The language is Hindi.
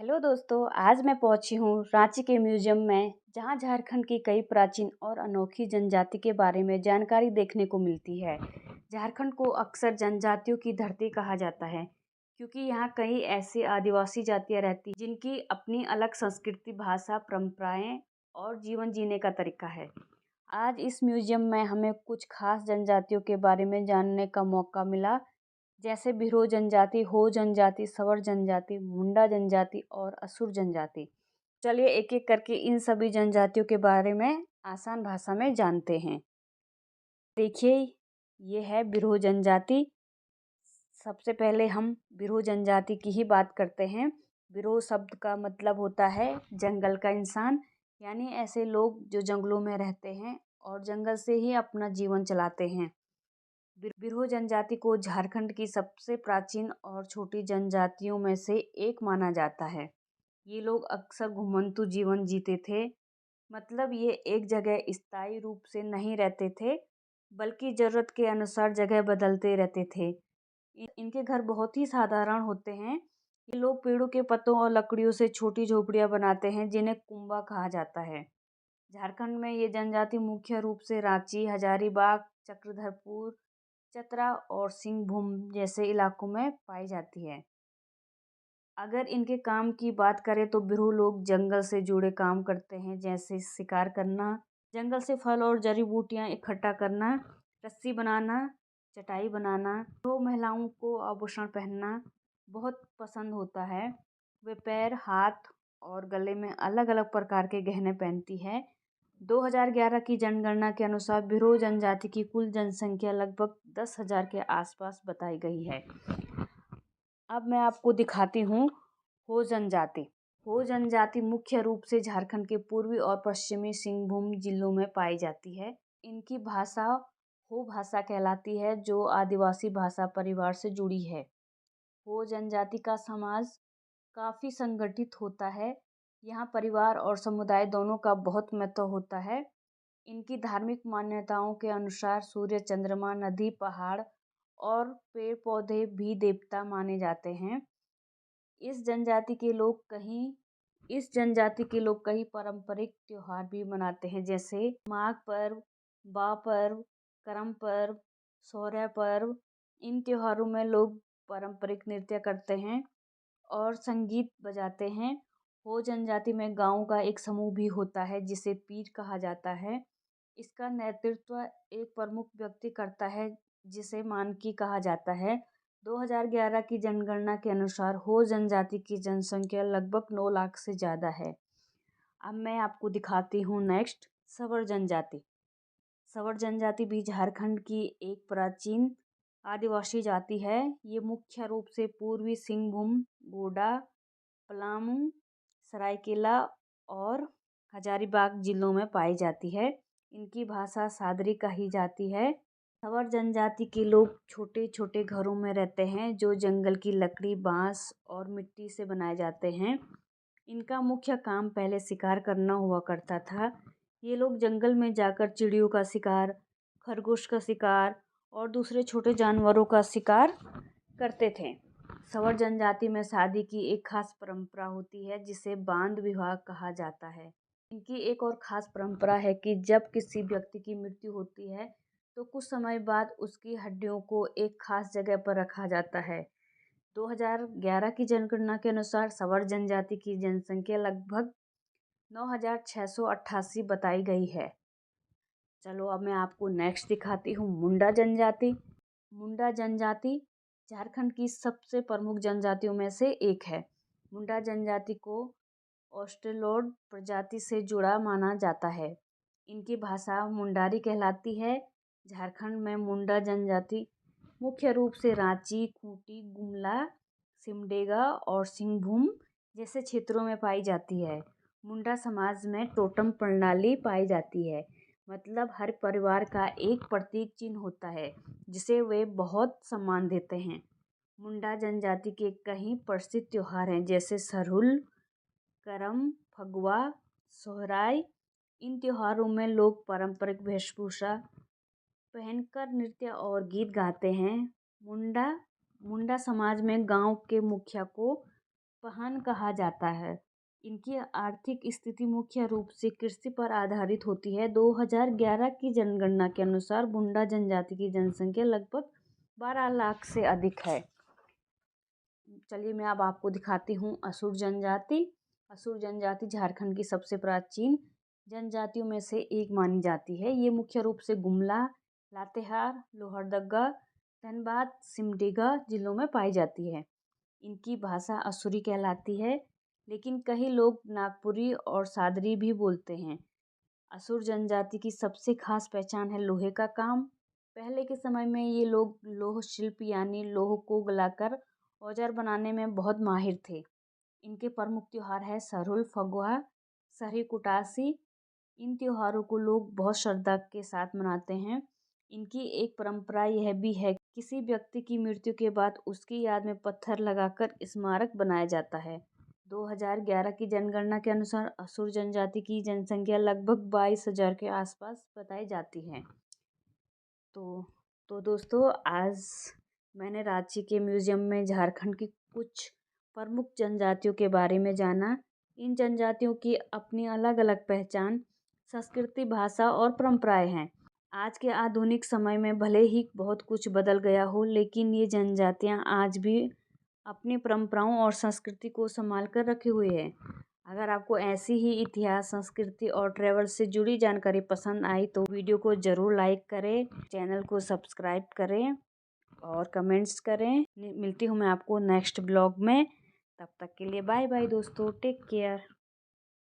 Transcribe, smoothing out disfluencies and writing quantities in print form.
हेलो दोस्तों, आज मैं पहुंची हूँ रांची के म्यूजियम में, जहाँ झारखंड की कई प्राचीन और अनोखी जनजाति के बारे में जानकारी देखने को मिलती है। झारखंड को अक्सर जनजातियों की धरती कहा जाता है, क्योंकि यहाँ कई ऐसी आदिवासी जातियाँ रहती जिनकी अपनी अलग संस्कृति, भाषा, परंपराएं और जीवन जीने का तरीका है। आज इस म्यूजियम में हमें कुछ खास जनजातियों के बारे में जानने का मौका मिला, जैसे बिरहो जनजाति, हो जनजाति, सवर जनजाति, मुंडा जनजाति और असुर जनजाति। चलिए एक एक करके इन सभी जनजातियों के बारे में आसान भाषा में जानते हैं। देखिए, ये है बिरहो जनजाति। सबसे पहले हम बिरहो जनजाति की ही बात करते हैं। बिरहो शब्द का मतलब होता है जंगल का इंसान, यानी ऐसे लोग जो जंगलों में रहते हैं और जंगल से ही अपना जीवन चलाते हैं। बिरहो जनजाति को झारखंड की सबसे प्राचीन और छोटी जनजातियों में से एक माना जाता है। ये लोग अक्सर घुमंतू जीवन जीते थे, मतलब ये एक जगह स्थायी रूप से नहीं रहते थे, बल्कि ज़रूरत के अनुसार जगह बदलते रहते थे। इनके घर बहुत ही साधारण होते हैं। ये लोग पेड़ों के पत्तों और लकड़ियों से छोटी झोपड़ियाँ बनाते हैं, जिन्हें कुंबा कहा जाता है। झारखंड में ये जनजाति मुख्य रूप से रांची, हजारीबाग, चक्रधरपुर, चतरा और सिंहभूम जैसे इलाकों में पाई जाती है। अगर इनके काम की बात करें तो बिरहू लोग जंगल से जुड़े काम करते हैं, जैसे शिकार करना, जंगल से फल और जड़ी बूटियां इकट्ठा करना, रस्सी बनाना, चटाई बनाना। तो महिलाओं को आभूषण पहनना बहुत पसंद होता है। वे पैर, हाथ और गले में अलग अलग प्रकार के गहने पहनती है। 2011 की जनगणना के अनुसार बिरहो जनजाति की कुल जनसंख्या लगभग 10,000 के आसपास बताई गई है। अब मैं आपको दिखाती हूँ हो जनजाति। हो जनजाति मुख्य रूप से झारखंड के पूर्वी और पश्चिमी सिंहभूम जिलों में पाई जाती है। इनकी भाषा हो भाषा कहलाती है, जो आदिवासी भाषा परिवार से जुड़ी है। हो जनजाति का समाज काफ़ी संगठित होता है। यहाँ परिवार और समुदाय दोनों का बहुत महत्व होता है। इनकी धार्मिक मान्यताओं के अनुसार सूर्य, चंद्रमा, नदी, पहाड़ और पेड़ पौधे भी देवता माने जाते हैं। इस जनजाति के लोग कहीं इस जनजाति के लोग कई पारंपरिक त्योहार भी मनाते हैं, जैसे माघ पर्व, बा पर्व, करम पर्व, सोहरा पर्व। इन त्योहारों में लोग पारंपरिक नृत्य करते हैं और संगीत बजाते हैं। हो जनजाति में गाँव का एक समूह भी होता है, जिसे पीर कहा जाता है। इसका नेतृत्व एक प्रमुख व्यक्ति करता है, जिसे मानकी कहा जाता है। 2011 की जनगणना के अनुसार हो जनजाति की जनसंख्या लगभग 9 लाख से ज़्यादा है। अब मैं आपको दिखाती हूँ नेक्स्ट सवर जनजाति। सवर जनजाति भी झारखंड की एक प्राचीन आदिवासी जाति है। ये मुख्य रूप से पूर्वी सिंहभूम, गोड्डा, पलामू, सरायकेला और हजारीबाग जिलों में पाई जाती है। इनकी भाषा सादरी कही जाती है। सवर जनजाति के लोग छोटे छोटे घरों में रहते हैं, जो जंगल की लकड़ी, बांस और मिट्टी से बनाए जाते हैं। इनका मुख्य काम पहले शिकार करना हुआ करता था। ये लोग जंगल में जाकर चिड़ियों का शिकार, खरगोश का शिकार और दूसरे छोटे जानवरों का शिकार करते थे। सवर जनजाति में शादी की एक खास परंपरा होती है, जिसे बांध विवाह कहा जाता है। इनकी एक और ख़ास परंपरा है कि जब किसी व्यक्ति की मृत्यु होती है, तो कुछ समय बाद उसकी हड्डियों को एक खास जगह पर रखा जाता है। 2011 की जनगणना के अनुसार सवर जनजाति की जनसंख्या लगभग 9,688 बताई गई है। चलो अब मैं आपको नेक्स्ट दिखाती हूँ मुंडा जनजाति। मुंडा जनजाति झारखंड की सबसे प्रमुख जनजातियों में से एक है। मुंडा जनजाति को ऑस्ट्रेलोड प्रजाति से जुड़ा माना जाता है। इनकी भाषा मुंडारी कहलाती है। झारखंड में मुंडा जनजाति मुख्य रूप से रांची, खूंटी, गुमला, सिमडेगा और सिंहभूम जैसे क्षेत्रों में पाई जाती है। मुंडा समाज में टोटम प्रणाली पाई जाती है, मतलब हर परिवार का एक प्रतीक चिन्ह होता है, जिसे वे बहुत सम्मान देते हैं। मुंडा जनजाति के कई प्रसिद्ध त्योहार हैं, जैसे सरहुल, करम, फगुआ, सोहराय। इन त्योहारों में लोग पारंपरिक वेशभूषा पहनकर नृत्य और गीत गाते हैं। मुंडा मुंडा समाज में गांव के मुखिया को पहान कहा जाता है। इनकी आर्थिक स्थिति मुख्य रूप से कृषि पर आधारित होती है। 2011 की जनगणना के अनुसार मुंडा जनजाति की जनसंख्या लगभग 12 लाख से अधिक है। चलिए मैं अब आपको दिखाती हूँ असुर जनजाति। असुर जनजाति झारखंड की सबसे प्राचीन जनजातियों में से एक मानी जाती है। ये मुख्य रूप से गुमला, लातेहार, लोहरदगा, धनबाद, सिमडेगा जिलों में पाई जाती है। इनकी भाषा असुरी कहलाती है, लेकिन कई लोग नागपुरी और सादरी भी बोलते हैं। असुर जनजाति की सबसे खास पहचान है लोहे का काम। पहले के समय में ये लोग लोह शिल्प यानी लोह को गलाकर औजार बनाने में बहुत माहिर थे। इनके प्रमुख त्योहार है सरहुल, फगुआ, सरही कुटासी। इन त्योहारों को लोग बहुत श्रद्धा के साथ मनाते हैं। इनकी एक परंपरा यह भी है कि किसी व्यक्ति की मृत्यु के बाद उसकी याद में पत्थर लगाकर स्मारक बनाया जाता है। 2011 की जनगणना के अनुसार असुर जनजाति की जनसंख्या लगभग 22,000 के आसपास बताई जाती है। तो दोस्तों, आज मैंने रांची के म्यूज़ियम में झारखंड की कुछ प्रमुख जनजातियों के बारे में जाना। इन जनजातियों की अपनी अलग अलग पहचान, संस्कृति, भाषा और परंपराएं हैं। आज के आधुनिक समय में भले ही बहुत कुछ बदल गया हो, लेकिन ये जनजातियां आज भी अपनी परंपराओं और संस्कृति को संभाल कर रखे हुए हैं। अगर आपको ऐसी ही इतिहास, संस्कृति और ट्रैवल से जुड़ी जानकारी पसंद आई तो वीडियो को ज़रूर लाइक करें, चैनल को सब्सक्राइब करें और कमेंट्स करें। मिलती हूँ मैं आपको नेक्स्ट ब्लॉग में। तब तक के लिए बाय बाय दोस्तों, टेक केयर।